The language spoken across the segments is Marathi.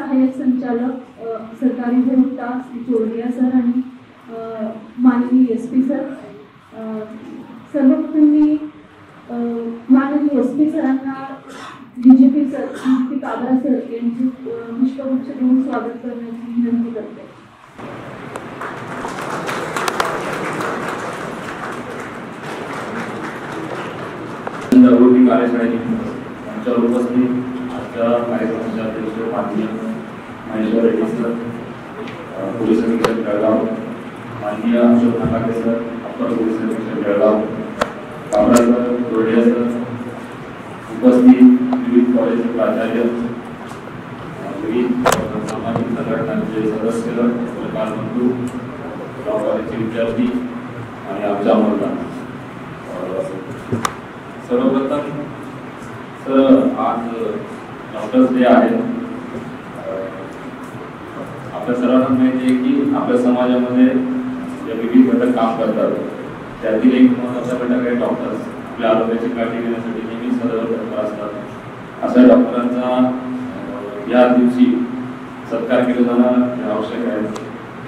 सहाय्यक संचालक सरकारी प्रवक्ता श्री चोरडिया सर आणि माननीय SP सर, सर्वप्रथम मी माननीय SP सरांना DGP sir DGP Kabra sir यांची पुष्पगुच्छ देऊन स्वागत करण्याची विनंती करते. कार्यशाळेची आमच्या उपस्थित आजच्या कार्यक्रमाच्या अध्यक्ष माननीय महेश्वर रेड्डी सर, पोलीस अधीक्षक जळगाव, माननीय अशोक नाकाटे सर, अपर पोलीस अधीक्षक जळगाव, काबरा सर, चोरडिया सर, उपस्थित विविध कॉलेजचे प्राचार्य, विविध सामाजिक संघटनांचे सदस्य, पत्रकार बंधू, लॉ कॉलेजचे विद्यार्थी आणि आमच्या मतदार. सर्वप्रथम सर, आज डॉक्टर्स डे आहे. आपल्या सर्वांना माहिती आहे की आपल्या समाजामध्ये जे विविध घटक काम करतात त्यातील एक महत्त्वाचा घटक आहे डॉक्टर्स. आपल्या आरोग्याची काळजी घेण्यासाठी नेहमी सदैव तत्पर असतात. अशा डॉक्टरांचा या दिवशी सत्कार केला जाणं आवश्यक आहे.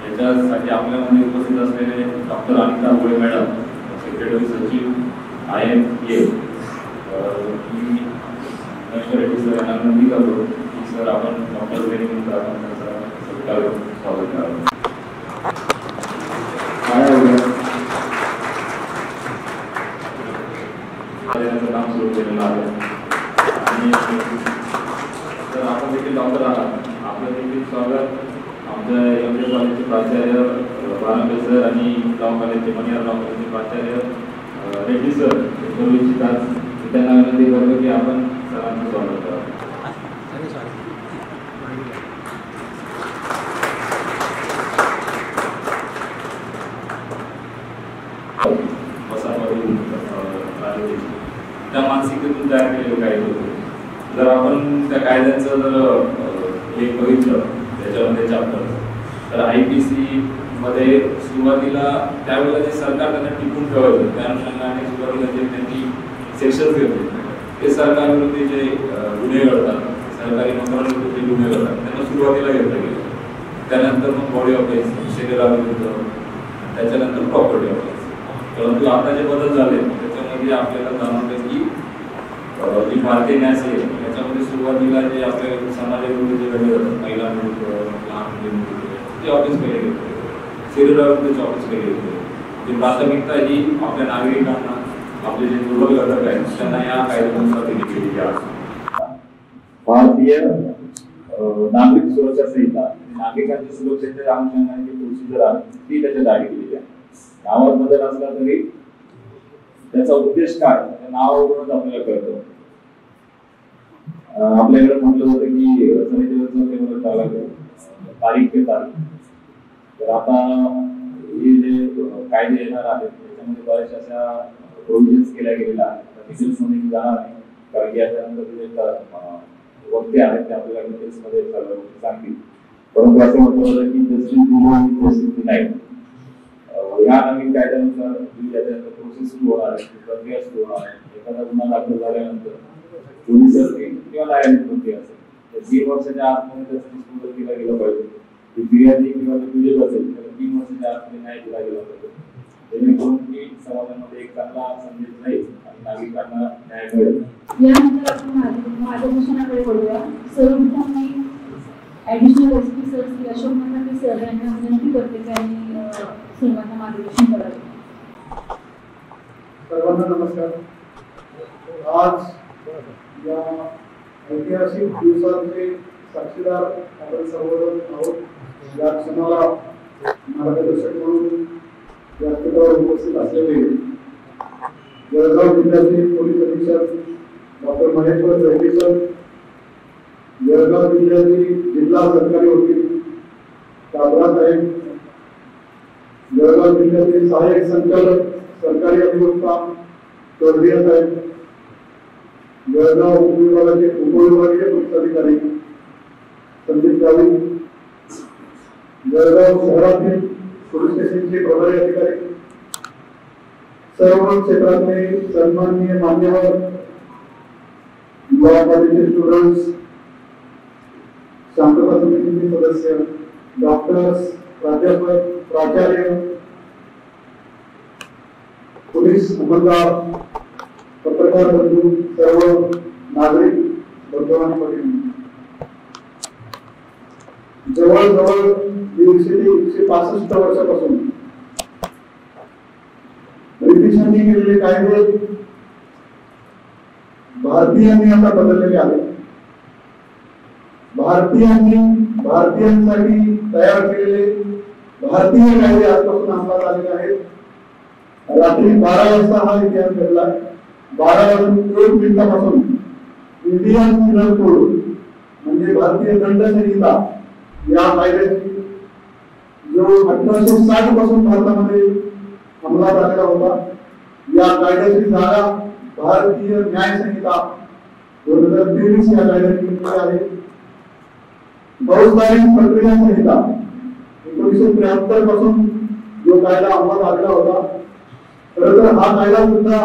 याच्यासाठी आपल्यामध्ये उपस्थित असलेले डॉक्टर अनिता भोळे मॅडम, सेक्रेटरी सचिव IMA, महेश्वर रेड्डी सर यांना विनंती करतो की सर आपण डॉक्टर ट्रेनिंग सत्कार स्वागत करावं. काम सुरू केलेलं आहे आणि सर आपण देखील डॉक्टर आहात. आपलं देखील स्वागत आमच्या MA कॉलेजचे प्राचार्य बारांबे सर आणि लॉ कॉलेजचे मनियार लॉ कॉलेजचे प्राचार्य रेड्डी सर करू इच्छितात. त्यांना विनंती करतो की आपण सरांचं स्वागत करावं. त्या मानसिकतेतून तयार केलेले कायदे होते. जर आपण त्या कायद्यांचं जर एक बघितलं त्याच्यामध्ये चॅप्टर, तर IPC मध्ये सुरुवातीला त्यावेळेला जे सरकार त्यांना टिकून ठेवायचं त्या अनुषंगाने सुरुवातीला जे त्यांनी सेक्शन्स घेतले ते सरकारविरुद्ध जे गुन्हे घडतात, सरकारी नोकरांविरुद्ध जे गुन्हे घडतात त्यांना सुरुवातीला घेतलं गेलं. त्यानंतर मग बॉडी ऑफिस, शरीराविरुद्ध, त्याच्यानंतर प्रॉपर्टी ऑफिस. परंतु आता जे बदल झाले त्याच्यामध्ये आपल्याला जाणवतं की जी भारतीय न्याय सेवा याच्यामध्ये सुरुवातीला जे आपल्या समाजाविरुद्ध जे घडले जातात, महिलांविरुद्ध, लहान मुलींविरुद्ध ते ऑफिस केले गेले, शरीराविरुद्धचे ऑफिस केले गेले. जी प्राथमिकता ही आपल्या नागरिकांना, आपले जे दुर्बल घटक आहेत त्यांना या कायद्यानुसार दिली गेलेली आहे. भारतीय नागरिक सुरक्षा संहिता, नागरिकांच्या सुरक्षेच्या अनुषंगाने जी प्रोसिजर आहे ती त्याच्यात ऍड केलेली आहे. नावात बदल असला तरी त्याचा उद्देश काय त्या नावावरूनच आपल्याला कळतं. आपल्याकडे म्हटलं होतं की समितीवरच तारीख पे तारीख. तर आता हे जे कायदे येणार आहेत त्याच्यामध्ये बऱ्याचशा अशा प्रोव्हिजन्स केल्या गेलेल्या आहेत. डिटेल्स मध्ये मी जाणार नाही कारण की याच्यानंतर जे वक्ते आहेत ते आपल्याला डिटेल्स मध्ये सांगतील. परंतु असं म्हटलं होतं की जस्टिस नाही. या नवीन कायद्यानुसार त्याच्यानंतर प्रोसेस सुरू होणार आहे, प्रक्रिया सुरू होणार आहे. एखादा गुन्हा दाखल झाल्यानंतर पोलीस असतील किंवा न्यायालयीन प्रक्रिया असेल तर 3 वर्षाच्या आतमध्ये जस्टिस पूर्ण केला गेला पाहिजे. फिर्यादी किंवा पीडित असेल तर 3 वर्षाच्या आतमध्ये न्याय दिला गेला पाहिजे. जेणेकरून की समाजामध्ये एक चांगला संदेश राहील आणि नागरिकांना न्याय मिळेल. यानंतर आपण मार्गदर्शनाकडे वळूया. सर्वप्रथम मी additional SP sir Shri Ashok Nakate sir यांना विनंती करते की त्यांनी सर्वांना मार्गदर्शन करावे. सर्वांना नमस्कार. आज या ऐतिहासिक दिवसाचे साक्षीदार आपण सर्वजण आहोत. या क्षणाला मार्गदर्शक म्हणून व्यासपीठावर उपस्थित असलेले जळगाव जिल्ह्याचे पोलीस अधीक्षक डॉक्टर महेश्वर रेड्डी सर, जळगाव जिल्ह्याचे जिल्हा सरकारी वकील काबरा साहेब, जळगाव जिल्ह्याचे सहाय्यक संचालक सरकारी अभिवक्ता चोरडिया साहेब, जळगाव उपविभागाचे उपविभागीय पोलीस अधिकारी संदीप गावी, जळगाव शहरातील पोलीस स्टेशनचे प्रभारी अधिकारी, सर्व क्षेत्रातले सन्माननीय मान्यवर, लॉ कॉलेजचे स्टुडंट्स, शांतता समितीचे सदस्य, डॉक्टर्स, प्राध्यापक, प्राचार्य, पोलीस अंमलदार, पत्रकार बंधू, सर्व नागरिक बंधू आणि भगिनी, जवळजवळ 100 ते 165 वर्षापासून ब्रिटिशांनी केलेले कायदे भारतीयांनी आता बदललेले आहेत. भारतीयांसाठी तयार केलेले भारतीय कायदे आजपासून अंमलात आलेले आहेत. रात्री 12 वाजता हा इतिहास घडला. 12:01 इंडियन पिनल कोड म्हणजे भारतीय दंड संहिता या कायद्याची जो 1860 पासून भारतामध्ये अंमलात आलेला होता, या कायद्याची जागा भारतीय न्याय संहिता 2023 या कायद्याची घेतली आहे. फौजदारी प्रक्रिया संहिता 1973 पासून जो कायदा अंमलात आलेला होता, खरं तर हा कायदा सुद्धा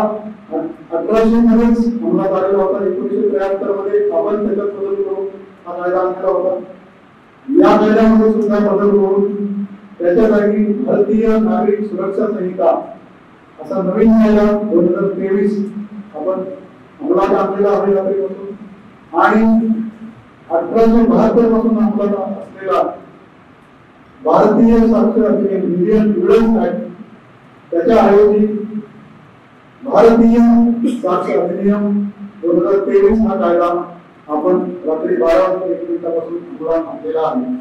1800 मध्येच अंमलात आलेला होता. 1973 मध्ये आपण त्याच्यात बदल करून हा कायदा आणलेला होता. या कायद्यामध्ये सुद्धा बदल करून त्याच्या जागी भारतीय नागरिक सुरक्षा संहिता असा नवीन कायदा 2023 आपण अंमलात आणलेला आहे रात्रीपासून. आणि 1872 पासून अंमलात असलेला भारतीय साक्षर अधिनियम इंडियन एव्हिडन्स ऍक्ट, त्याच्या ऐवजी भारतीय साक्षर अधिनियम 2023 हा कायदा आपण रात्री 12:01 पासून अंमलात आणलेला आहे.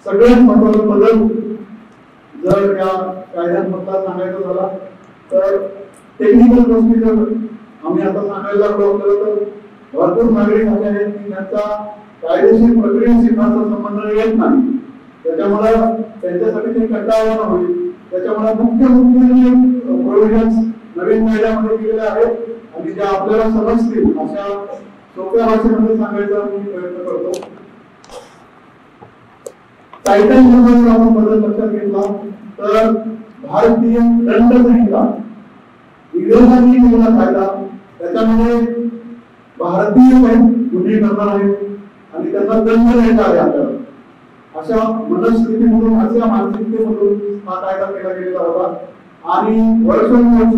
सगळ्यात महत्त्वाचा बदल जर या कायद्यामधला सांगायचा झाला तर टेक्निकल गोष्टी जर आम्ही आता सांगायला लागलो तर भरपूर नागरिक असे आहेत की त्यांचा कायदेशीर प्रक्रियेशी फारसा संबंध येत नाही. त्याच्यामुळे त्यांच्यासाठी ते कंटाळवाणं होईल. त्याच्यामुळे मुख्य प्रोव्हिजन्स नवीन कायद्यामध्ये केलेले आहेत आणि ज्या आपल्याला समजतील अशा सोप्या भाषेमध्ये सांगायचा मी प्रयत्न करतो. टायटल मध्ये आपण बदल लक्षात घेतला तर भारतीय दंड संहिता इंग्रजांनी केलेला कायदा, त्याच्यामध्ये भारतीय गुन्हे करणार आहेत आणि त्यांना दंड देणार आहे आपल्याला. अशा मनस्थितीमधून, अशा मानसिकतेमधून हा कायदा केला गेलेला होता. आणि वर्षानुवर्ष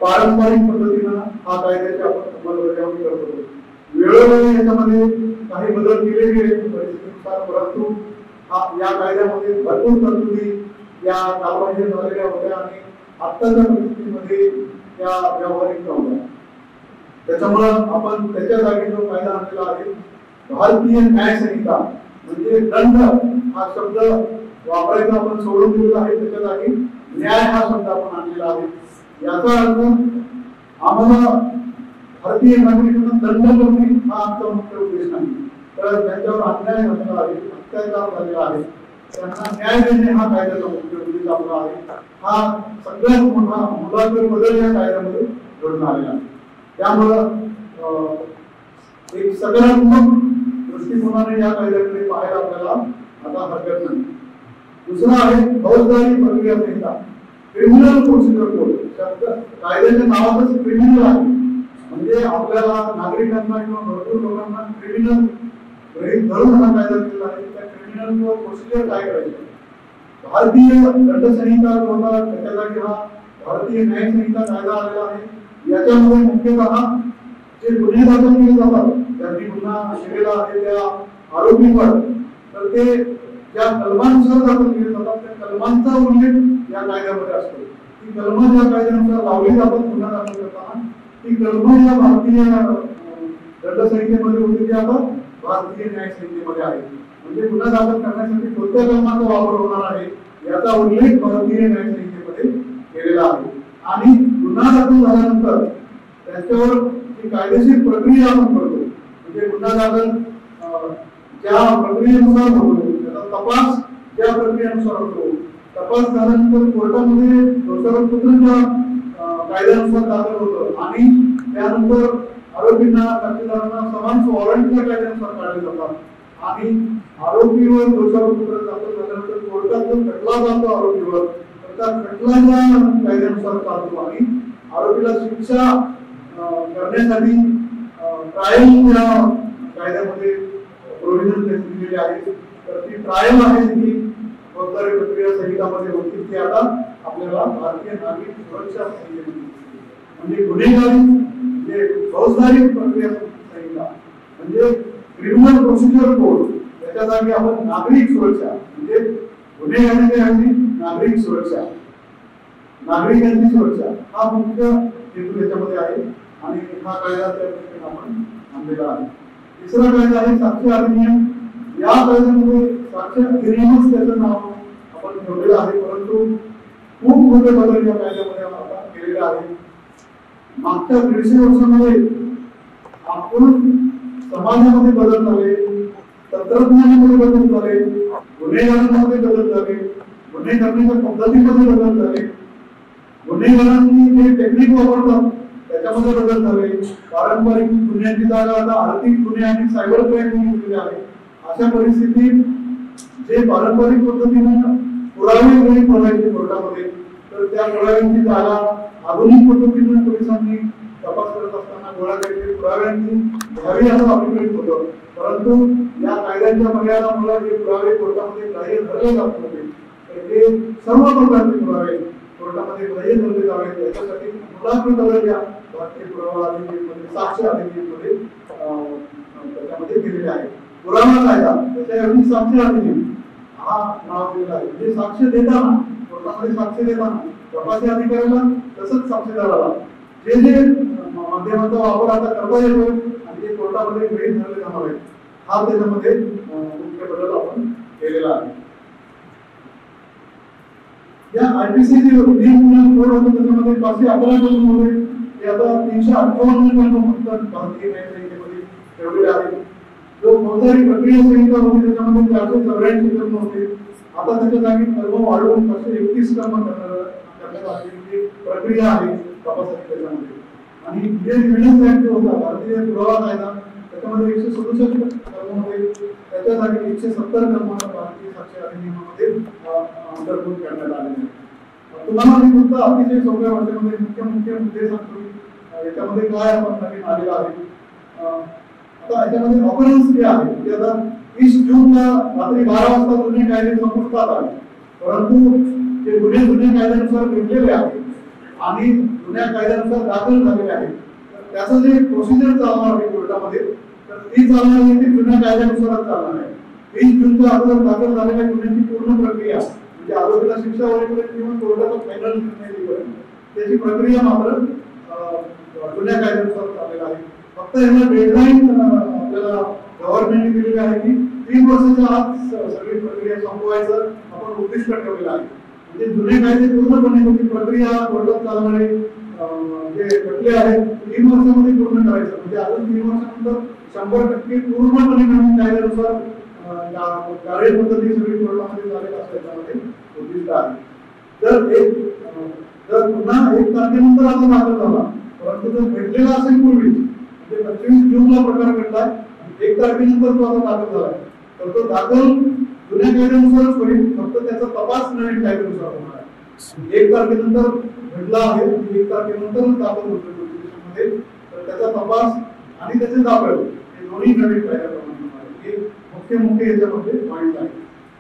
पारंपरिक पद्धतीनं हा कायद्याची आपण अंमलबजावणी करत होतो. वेळोवेळी याच्यामध्ये काही बदल केले गेले परिस्थितीनुसार, परंतु या कायद्यामध्ये भरपूर तरतुदी या कालबाह्य झालेल्या होत्या आणि आत्ताच्या परिस्थितीमध्ये त्या व्यावहारिक नव्हत्या. त्याच्यामुळं आपण त्याच्या जागी जो कायदा आणलेला आहे भारतीय न्याय संहिता म्हणजे दंड हा शब्द वापरायचा आपण सोडून दिलेला आहे. त्याच्या जागी न्याय हा शब्द आपण आणलेला आहे. याचा अर्थ आम्हाला भारतीय नागरिकांना दंड करणे हा आमचा मुख्य उद्देश नाही, तर त्यांच्यावर अन्याय झालेला आहे, अत्याचार झालेला आहे, त्यांना न्याय देणे हा कायद्याचा मुख्य उद्देश आपला आहे. हा सगळ्यात मोठा मूलाधार बदल या कायद्यामध्ये घडून आलेला आहे. त्यामुळं एक सकारात्मक दृष्टिकोनाने या कायद्याकडे पाहायला आपल्याला आता हरकत नाही. दुसरा आहे फौजदारी प्रक्रिया संहिता, क्रिमिनल प्रोसिजर कोड. कायद्याच्या नावातच क्रिमिनल आहे, म्हणजे आपल्याला नागरिकांना किंवा भरपूर लोकांना क्रिमिनल गृहीत धरून हा कायदा केलेला आहे. त्या क्रिमिनल किंवा प्रोसिजर काय करायचे. भारतीय दंड संहिता होता, त्याच्या जागी हा भारतीय न्याय संहिता कायदा आलेला आहे. याच्यामध्ये मुख्यतः जे गुन्हे दाखल केले जातात, ज्यांनी गुन्हा केलेला आहे त्या आरोपीवर, तर ते ज्या कलमांनुसार दाखल केले जातात त्या कलमांचा उल्लेख या कायद्यामध्ये असतो. ती कलम ज्या कायद्यानुसार लावली जातात गुन्हा दाखल करताना, ती कलम या भारतीय दंड संहितेमध्ये होती, जी आता भारतीय न्याय संहितेमध्ये आहे. म्हणजे गुन्हा दाखल करण्यासाठी कोणत्या कलमाचा वापर होणार आहे याचा उल्लेख भारतीय न्याय संहितेमध्ये केलेला आहे. आणि गुन्हा दाखल झाल्यानंतर त्याच्यावर जी कायदेशीर प्रक्रिया आपण करतो, म्हणजे गुन्हा दाखल ज्या प्रक्रियेनुसार होतो, त्याचा तपास ज्या प्रक्रियेनुसार होतो, तपास झाल्यानंतर कोर्टामध्ये दोषारोपपत्र कायद्यानुसार दाखल होतं आणि त्यानंतर आरोपींना साक्षीदारांना समन्स वॉरंटच्या कायद्यानुसार काढले जातात. आणि आरोपीवर दोषारोपपत्र दाखल झाल्यानंतर कोर्टात जो खटला जातो आरोपीवर, तर त्या खटल्याच्या कायद्यानुसार चालतो आणि आरोपीला शिक्षा करण्यासाठी ट्रायल कायद्यामध्ये प्रोव्हिजन दिलेली आहे. तर ती ट्रायल आहे ही फौजदारी प्रक्रिया संहितामध्ये होती की आता आपल्याला भारतीय नागरिक सुरक्षा संहिता म्हणजे गुन्हेगारी म्हणजे फौजदारी प्रक्रिया संहिता म्हणजे क्रिमिनल प्रोसिजर कोड त्याच्या जागी आपण नागरिक सुरक्षा म्हणजे गुन्हेगारीच्या ऐवजी नागरिक सुरक्षा नागरिकांची सुरक्षा हा मुख्य हेतू याच्यामध्ये आहे आणि हा कायदा त्या पद्धतीने आपण आणलेला आहे. तिसरा कायदा आहे साक्ष अधिनियम. या कायद्यामध्ये साक्ष अधिनियमच त्याचं नाव आपण ठेवलेलं आहे परंतु खूप मोठे बदल या कायद्यामध्ये आता केलेले आहे. मागच्या 150 वर्षांमध्ये आपण समाजामध्ये बदल झाले, तंत्रज्ञानामध्ये बदल झाले, गुन्हेगारांमध्ये बदल झाले, गुन्हे करण्याच्या पद्धतीमध्ये बदल झाले, गुन्हेगारांनी जे टेक्निक वापरतात त्याच्यामध्ये बदल झाले, पारंपरिक गुन्ह्यांची जागा आता आर्थिक गुन्हे आणि सायबर क्राईम घेतलेले आहे. अशा परिस्थितीत जे पारंपरिक पद्धतीने पुरावे गोळी पडायचे कोर्टामध्ये तर त्या पुराव्यांची जागा आधुनिक पद्धतीने पोलिसांनी तपास करत असताना गोळा केलेले पुराव्यांनी घ्यावी असं अभिप्रेत होतं. परंतु या कायद्याच्या मर्यादामुळे जे पुरावे कोर्टामध्ये ग्राह्य धरले जात होते तर ते सर्व प्रकारचे पुरावे कोर्टामध्ये ग्राह्य धरले जावे याच्यासाठी मुलाखत बदल या भारतीय पुरावा अधिनियममध्ये साक्ष अधिनियममध्ये त्याच्यामध्ये केलेले आहे. पुरावा कायदा त्याच्याऐवजी साक्ष अधिनियम हा नाव दिलेला आहे. म्हणजे साक्ष देताना कोर्टामध्ये साक्ष देताना तपासी अधिकाऱ्याला तसंच साक्षीदाराला जे जे माध्यमाचा वापर आता करता येतो आणि जे कोर्टामध्ये गृहीत धरले जाणार आहे हा त्याच्यामध्ये मुख्य बदल आपण केलेला आहे. या आयपीसी जे कोड होतं त्याच्यामध्ये 511 कलम होते ते आता 358 कलम फक्त भारतीय न्यायसंहितेमध्ये ठेवलेले आहे. जो फौजदारी प्रक्रिया संहिता होती त्याच्यामध्ये 484 कलम होते आता त्याच्या जागी कलम वाढवून 531 कलम करण्यात आलेली प्रक्रिया आहे तपासाची त्याच्यामध्ये. आणि जे एव्हिडन्स ऍक्ट होता भारतीय पुरावा कायदा त्याच्यामध्ये 167 कलम होते त्याच्या जागी 170 कलम भारतीय साक्ष अधिनियमामध्ये अंतर्भूत करण्यात आलेले आहे. तुम्हाला मी फक्त अतिशय सोप्या भाषेमध्ये मुख्य मुद्दे सांगतो याच्यामध्ये काय आपण नवीन आलेला आहे. आता याच्यामध्ये ऑफरन्स जे आहे ते आता 30 जूनला रात्री 12 वाजता जुने कायदे संपुष्टात आले परंतु ते जुन्या कायद्यानुसार घेतलेले आहेत आणि जुन्या कायद्यानुसार दाखल झालेले आहेत. त्याचं जे प्रोसिजर चालणार आहे कोर्टामध्ये तर ती चालणार आहे ती जुन्या कायद्यानुसारच चालणार आहे. 30 जूनच्या अगोदर दाखल झालेल्या गुन्ह्याची पूर्ण प्रक्रिया म्हणजे आरोपीला शिक्षा होईपर्यंत किंवा कोर्टाचा फायनल निर्णय येईपर्यंत त्याची प्रक्रिया मात्र जुन्या कायद्यानुसार चाललेला आहे. फक्त याला डेडलाईन आपल्याला गव्हर्नमेंटने दिलेली आहे की 3 वर्षाच्या आत सगळी प्रक्रिया संपवायचं आपण उद्दिष्ट ठेवलेलं आहे. म्हणजे जुने कायदे पूर्णपणे त्याची प्रक्रिया कोर्टात चालणारे जे खटले आहेत 3 वर्षामध्ये पूर्ण करायचं म्हणजे अजून 3 वर्षानंतर 100% पूर्णपणे नवीन कायद्यानुसार कार्यपद्धती सगळी कोर्टामध्ये चालेल असं याच्यामध्ये उद्दिष्ट आहे. जर पुन्हा 1 तारखेनंतर आता दाखल झाला परंतु जर भेटलेला असेल पूर्वी म्हणजे 25 जूनला प्रकार घडलाय 1 तारखेनंतर तो आता दाखल झालाय तर तो दाखल जुन्या कायद्यानुसारच होईल फक्त त्याचा तपास नवीन कायद्यानुसार होणार आहे. 1 तारखेनंतर घडला आहे 1 तारखेनंतरच दाखल होतो मध्ये तर त्याचा तपास आणि त्याचे दाखल हे दोन्ही नवीन कायद्याप्रमाणे होणार आहे. हे मुख्य याच्यामध्ये पॉईंट आहे.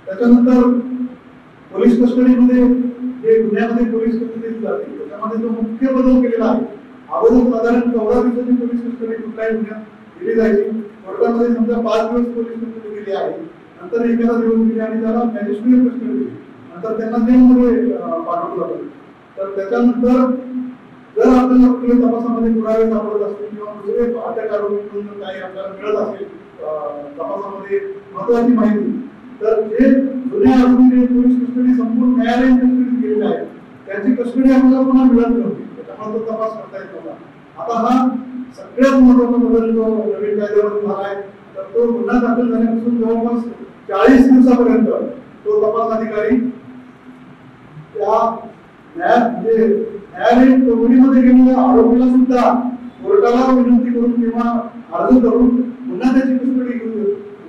त्याच्यानंतर पोलीस कस्टडीमध्ये जे गुन्ह्यामध्ये पोलीस कस्टडी जाते त्याच्यामध्ये जो मुख्य बदल केलेला आहे अगोदर साधारण 14 दिवसाची पोलीस कस्टडी कुठल्याही गुन्ह्यात दिली जायची. कोर्टामध्ये समजा 5 दिवस पोलीस कस्टडी दिली आहे नंतर एखादा दिवस दिली आणि त्याला मॅजिस्ट्रेट कस्टडी दिली नंतर त्यांना जेलमध्ये पाठवलं जातं. तर त्याच्यानंतर जर आपल्याला कुठल्या तपासामध्ये पुरावे सापडत असतील किंवा दुसरे अटक आरोपीकडून काही आपल्याला मिळत असेल तपासामध्ये महत्वाची माहिती तर जे जुने आरोपी पोलीस कस्टडी संपूर्ण न्यायालयीन कस्टडी गेलेले आहे त्याची कस्टडी आपल्याला पुन्हा मिळत नव्हती त्याच्यामुळे तो तपास करता येत नव्हता. आता हा सगळ्यात महत्वाचा बदल जो नवीन कायद्यावर झाला आहे तर तो गुन्हा दाखल झाल्यापासून जवळपास 40 दिवसापर्यंत तो तपास अधिकारी त्या न्यायालयीन चौकटीमध्ये गेलेल्या आरोपीला सुद्धा कोर्टाला विनंती करून किंवा अर्ज करून पुन्हा त्याची कस्टडी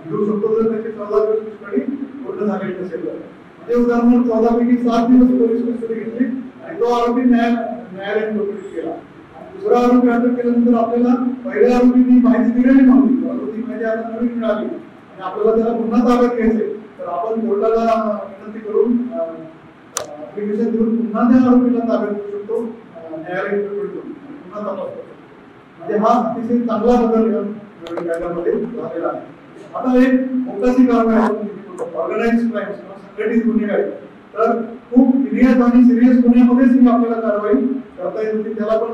घेऊ शकतो जर त्याची 14 दिवस कस्टडी पूर्ण झालेली नसेल तर. म्हणजे उदाहरणार्थ 14 पैकी 7 दिवस पोलीस कस्टडी घेतली आणि तो आरोपी न्यायालयीन चौकटीत गेला आणि दुसरा आरोपी अटक केल्यानंतर आपल्याला पहिल्या आरोपींनी माहिती दिलेली नव्हती, परंतु ती माहिती आता नवीन मिळाली आणि आपल्याला त्याला पुन्हा ताब्यात घ्यायचंय, तर आपण कोर्टाला विनंती करून ऍप्लिकेशन देऊन पुन्हा त्या आरोपीला ताब्यात घेऊ शकतो, न्यायालयीन कोठडीत देऊन पुन्हा तपास करतो. म्हणजे हा अतिशय चांगला बदल नवीन कायद्यामध्ये झालेला आहे. आता एक मोठी कारवाई ऑर्गनाइज्ड क्राईम किंवा संघटित गुन्हेगारी, तर खूप सिरियस आणि सिरियस गुन्ह्यामध्येच ही आपल्याला कारवाई करता येत होती. त्याला पण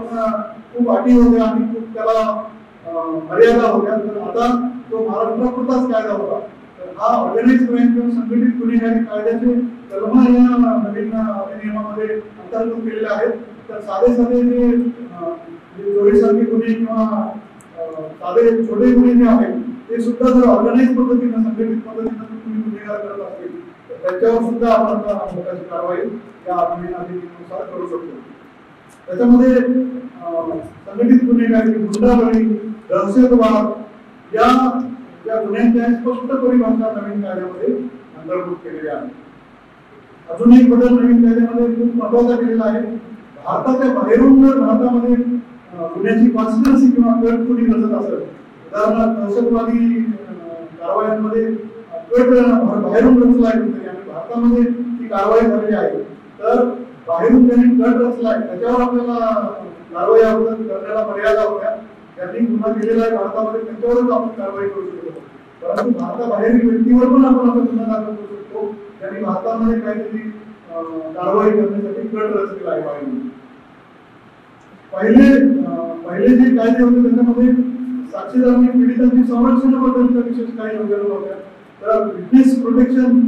खूप अटी होत्या आणि खूप त्याला मर्यादा होत्या. तर आता तो महाराष्ट्रापुरताच कायदा होता. तर हा ऑर्गनाइज्ड क्राईम किंवा संघटित गुन्हेगारी कायद्याचे कलम या नवीन अधिनियमामध्ये अंतर्भूत केलेले आहेत. तर साधे जे चोरीसारखे गुन्हे किंवा साधे छोटे गुन्हे जे आहेत ते सुद्धा जर ऑर्गनाइज पद्धतीने संघटित पद्धतीने तुम्ही गुन्हेगार करत असतील तर त्याच्यावर सुद्धा आपण मोठी कारवाई या अधिनियमानुसार करू शकतो. त्याच्यामध्ये संघटित गुन्हेगारी, गुंडाबळी, दहशतवाद या गुन्ह्यांच्या स्पष्ट परिभाषा नवीन कायद्यामध्ये अंतर्भूत केलेल्या आहेत. अजून एक बदल नवीन कायद्यामध्ये खूप महत्वाचा केलेला आहे. भारताच्या बाहेरून जर भारतामध्ये गुन्ह्याची कॉन्स्पिरसी किंवा कट कुणी रचत असेल, उदाहरणार्थ दहशतवादी कारवायांमध्ये कट बाहेरून रचलाय आणि भारतामध्ये ती कारवाई झालेली आहे, तर बाहेरून त्यांनी कट रचलाय त्याच्यावर आपल्याला कारवाई अगोदर करण्याला मर्यादा होत्या. त्यांनी गुन्हा केलेला आहे भारतामध्ये त्यांच्यावरच आपण कारवाई करू शकतो. परंतु भारताबाहेरील व्यक्तीवर पण आपण गुन्हा दाखल करू शकतो त्यांनी भारतामध्ये काहीतरी कारवाई करण्यासाठी कट रचलेला आहे बाहेरून. पहिले जे कायदे होते त्याच्यामध्ये साक्षीदार आणि पीडितांची संरक्षणाबद्दलच्या विशेष काही योजना होत्या. तर विटनेस प्रोटेक्शन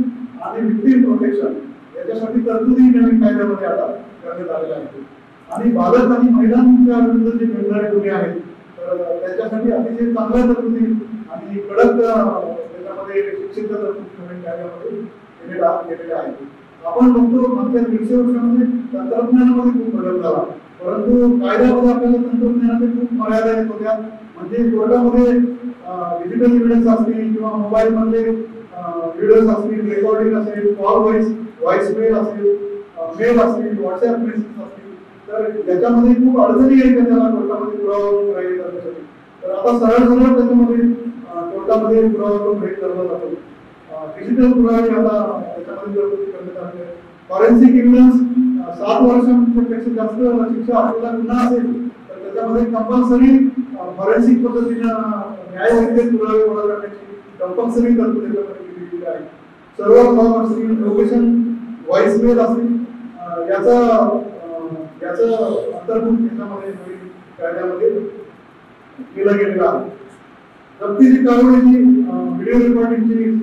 आणि विक्टिम प्रोटेक्शन याच्यासाठी तरतुदी नवीन कायद्यामध्ये आता करण्यात आलेल्या आहेत. आणि बालक आणि महिलांच्या विरुद्ध जे घडणारे गुन्हे आहेत तर त्याच्यासाठी अतिशय चांगल्या तरतुदी आणि कडक त्याच्यामध्ये शिक्षित तरतुदी नवीन कायद्यामध्ये केलेल्या आहेत. आपण बघतो मागच्या 150 वर्षांमध्ये तंत्रज्ञानामध्ये खूप बदल झाला, परंतु कायद्यामध्ये आपल्याला तंत्रज्ञानाच्या खूप मर्यादा येत होत्या. म्हणजे कोर्टामध्ये डिजिटल एव्हिडन्स असतील किंवा मोबाईल मध्ये व्हिडिओज असतील, रेकॉर्डिंग असेल, कॉल व्हॉइस मेल असेल, मेल असतील, व्हॉट्सअप मेसेज असतील, तर याच्यामध्ये खूप अडचणी येतात त्याला कोर्टामध्ये पुरावा ग्रहीत करण्यासाठी. तर आता सरळ त्याच्यामध्ये कोर्टामध्ये पुरावा ग्रहीत करला जातो. डिजिटल पुरावे आता त्याच्यामध्ये तरतुदी करण्यात आली आहे. फॉरेन्सिक एव्हिडन्स 7 वर्षांपेक्षा जास्त शिक्षा असलेला गुन्हा असेल तर त्याच्यामध्ये कंपल्सरी फॉरेन्सिक पद्धतीने न्यायवैद्यक पुरावे गोळा करण्याची कंपल्सरी तरतूद केलेली आहे. सर्व्हर लॉग असतील, लोकेशन व्हॉइस मेल असतील, याचं अंतर्भूत त्याच्यामध्ये नवीन कायद्यामध्ये केलं गेलेलं आहे. जप्तीची कारवाईची व्हिडिओ रेकॉर्डिंगची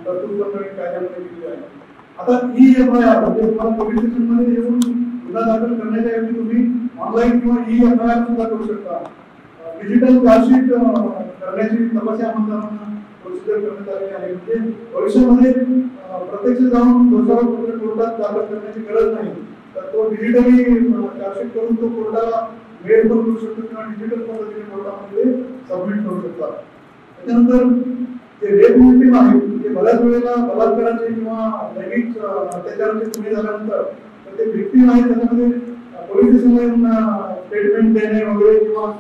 तरतूद नवीन कायद्यामध्ये केली आहे. आता EFIR म्हणजे तुम्हाला पोलीस स्टेशनमध्ये येऊन गुन्हा दाखल करण्याच्या ऐवजी तुम्ही ऑनलाईन किंवा EFIR सुद्धा करू शकता. डिजिटल चार्जशीट करण्याची तपस्या आमदारांना प्रोसिजर करण्यात आली आहे. म्हणजे भविष्यामध्ये प्रत्यक्ष जाऊन दोषारोपपत्र कोर्टात दाखल करण्याची गरज नाही, तर तो डिजिटली चार्जशीट करून तो कोर्टाला मेल पण करू शकतो किंवा डिजिटल पद्धतीने कोर्टामध्ये सबमिट करू शकतात. त्याच्यानंतर जे रेप विक्टिम आहेत ते बऱ्याच वेळेला बलात्काराचे किंवा लैंगिक अत्याचाराचे गुन्हे झाल्यानंतर तर ते विक्टिम आहेत त्याच्यामध्ये पोलीस स्टेशनला येऊन स्टेटमेंट देणे वगैरे किंवा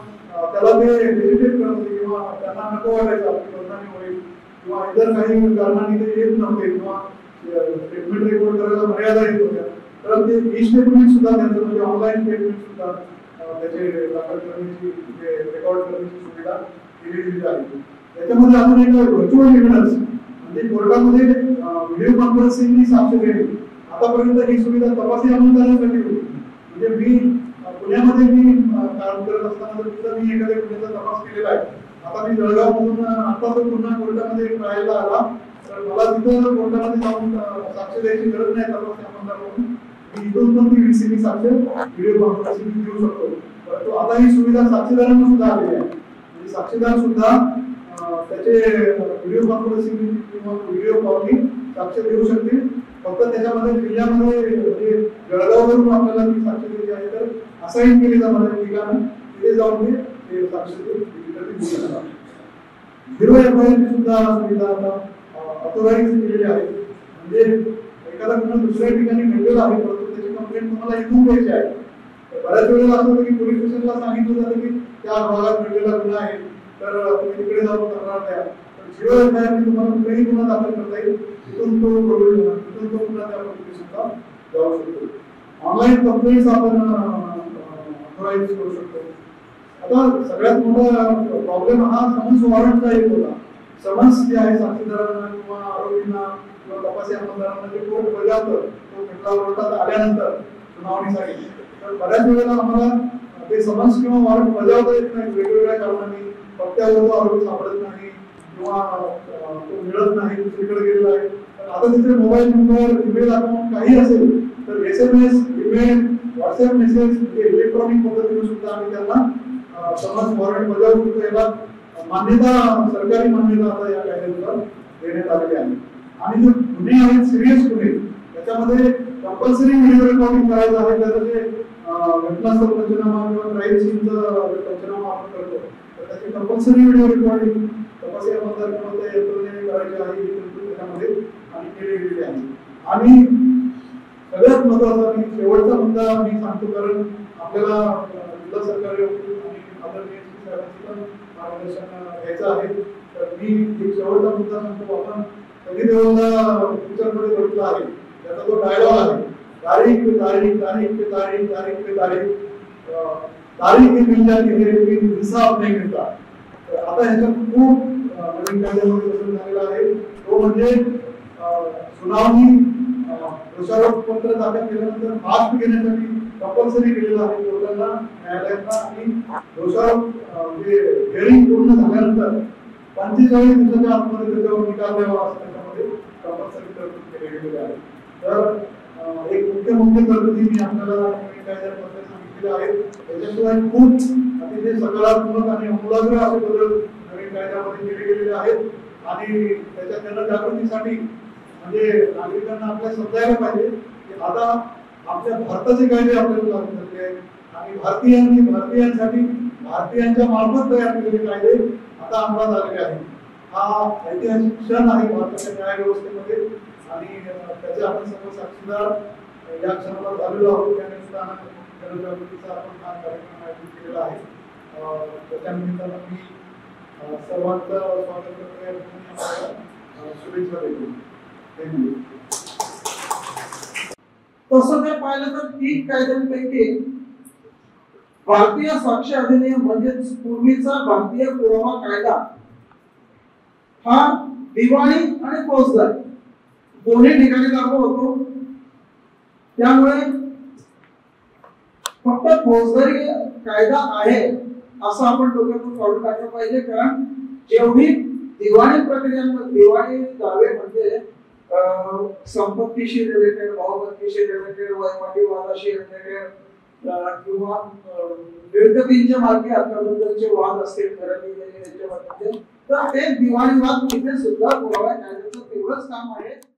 त्याला ते हेजिटेट करत होते किंवा त्यांना नको वाटायचं आपली बदनामी होईल किंवा इतर काही कारणांनी ते येत नव्हते किंवा स्टेटमेंट रेकॉर्ड करायला मर्यादा येत होत्या. तर ते ई स्टेटमेंट सुद्धा त्यांचं म्हणजे ऑनलाईन स्टेटमेंट सुद्धा त्याचे दाखल करण्याची रेकॉर्ड करण्याची सुविधा दिलेली आहे. त्याच्यामध्ये अजून एक व्हर्च्युअल एव्हिडन्स म्हणजे कोर्टामध्ये व्हिडिओ कॉन्फरन्सिंगनी साक्ष देणे. आतापर्यंत ही सुविधा तपासी अंमलदारांसाठी होती. म्हणजे मी पुण्यामध्ये काम करत असताना जर मी एखाद्या गुन्ह्याचा तपास केलेला आहे, आता मी जळगावमधून आता तो पुन्हा कोर्टामध्ये ट्रायलला आला तर मला तिथं कोर्टामध्ये जाऊन साक्ष द्यायची गरज नाही तपासी अंमलदार म्हणून. मी इथून पण ती VCB साक्ष व्हिडिओ कॉन्फरन्सिंग देऊ शकतो. परंतु आता ही सुविधा साक्षीदारांना सुद्धा आलेली आहे. म्हणजे साक्षीदार सुद्धा त्याचे व्हिडिओ कॉन्फरन्सिंग किंवा व्हिडिओ कॉलनी साक्ष देऊ शकतील. फक्त त्याच्यामध्ये जिल्ह्यामध्ये म्हणजे जळगाववरून आपल्याला ती साक्ष द्यायची आहे तर असाईन केली जाणार ठिकाण तिथे जाऊन ते साक्ष देऊ शकतात. झिरो FIR ची सुद्धा सुविधा आता ऑथोराइज केलेली आहे. म्हणजे एखादा गुन्हा दुसऱ्या ठिकाणी घडलेला आहे परंतु त्याची कंप्लेंट तुम्हाला इथून द्यायची आहे तर बऱ्याच वेळेला असं होतं की पोलीस स्टेशनला सांगितलं जातं की त्या भागात घडलेला गुन्हा आहे तर तुम्ही तिकडे जाऊन तक्रार द्या. तर जिओ एफआयआर तुम्हाला कुठेही गुन्हा दाखल करता येईल, तिथून तो पुन्हा त्या पोलीस स्टेशनला जाऊ शकतो. ऑनलाईन कंप्लेंट्स आपण ऑथराईज करू शकतो. आता सगळ्यात मोठा प्रॉब्लेम हा समन्स वॉरंटचा एक होता. समन्स जे आहे साक्षीदारांना किंवा आरोपींना किंवा तपासी अंमलदारांना जे कोर्ट बजावतं तो खटला कोर्टात आल्यानंतर सुनावणीसाठी, तर बऱ्याच वेळेला आम्हाला ते समन्स किंवा वॉरंट बजावता येत नाही वेगवेगळ्या कारणांनी. पत्त्यावर तो आरोपी सापडत नाही किंवा तो मिळत नाही, दुसरीकडे गेलेला आहे. तर आता तिथे मोबाईल नंबर, ईमेल अकाउंट काही असेल तर SMS, email, WhatsApp message electronic पद्धतीने सुद्धा आम्ही त्यांना समन्स वॉरंट बजावू शकतो. याला मान्यता, सरकारी मान्यता आता या कायद्यानुसार देण्यात आलेली आहे. आणि जो गुन्हे आहेत सिरियस गुन्हे त्याच्यामध्ये कंपल्सरी व्हिडिओ रेकॉर्डिंग करायचं आहे. त्याचं जे घटनास्थळ पंचनामा किंवा क्राईम सीनचं पंचनामा आपण करतो तर त्याची कंपल्सरी व्हिडिओ रेकॉर्डिंग तपासी अंमलदार किंवा त्या यंत्रणेने करायची आहे ही तरतूद त्याच्यामध्ये आम्ही केली गेलेली आहे. आणि सगळ्यात महत्त्वाचा मी शेवटचा मुद्दा मी सांगतो, कारण आपल्याला जिल्हा सरकारी आणि आदरणीय साहेबांचं पण मार्गदर्शन घ्यायचं आहे. तर मी एक शेवटचा मुद्दा सांगतो. आपण कधी देवाला पिक्चरमध्ये बघितलं आहे त्याचा जो डायलॉग आहे, तारीख पे तारीख, तारीख पे तारीख, तारीख पे तारीख, तारीख ही मिल जाती है लेकिन हिसाब नहीं मिलता. तर आता ह्याच्यात खूप नवीन कायद्यामध्ये बदल झालेला आहे. तो म्हणजे सुनावणी दोषारोप पत्र दाखल केल्यानंतर मार्क्स घेण्यासाठी कंपल्सरी केलेलं आहे कोर्टाला, न्यायालयांना. आणि दोषारोप म्हणजे हिअरिंग पूर्ण झाल्यानंतर 45 दिवसाच्या आतमध्ये त्याच्यावर निकाल द्यावा असं त्याच्यामध्ये कंपल्सरी तरतूद केली गेलेली आहे. तर एक मुख्य तरतुदी मी आपल्याला नवीन कायद्यामध्ये सांगितलेल्या आहेत. त्याच्याशिवाय खूप अतिशय सकारात्मक आणि आमूलाग्र असे बदल नवीन कायद्यामध्ये केले गेलेले आहेत. आणि त्याच्या जनजागृतीसाठी म्हणजे नागरिकांना आपल्याला समजायला पाहिजे की आता आपल्या भारताचे कायदे आपल्याला लागू झाले आहेत आणि भारतीयांसाठी भारतीयांच्या मार्फत तयार केलेले कायदे आता अंमलात आलेले आहेत. हा ऐतिहासिक क्षण आहे भारताच्या न्याय व्यवस्थेमध्ये आणि त्याचे आपण सर्व साक्षीदार या क्षणाला झालेलो आहोत. त्याने सुद्धा जनजागृतीचा आपण हा कार्यक्रम आयोजित केलेला आहे. त्याच्या निमित्तानं मी सर्वांचं स्वागत करतो, शुभेच्छा देतो. तसं जर पाहिलं तर 3 कायद्यांपैकी भारतीय साक्ष अधिनियम म्हणजे पूर्वीचा भारतीय पुरावा कायदा हा दिवाणी आणि फौजदारी दोन्ही ठिकाणी लागू होतो. त्यामुळे फक्त फौजदारी कायदा आहे असं आपण डोक्यातून काढून टाकलं पाहिजे. कारण जेवढी दिवाणी प्रक्रियांमध्ये दिवाणी दावे म्हणजे संपत्तीशी रिलेटेड, भावबंदीशी रिलेटेड, वैवाहिक वादाशी रिलेटेड किंवा मिळकतींच्या मार्गे हक्काबद्दलचे वाद असतील खरेदी याच्यामध्ये, तर ते दिवाणी वाद तिथे सुद्धा पुरावा कायद्याचं तेवढंच काम आहे.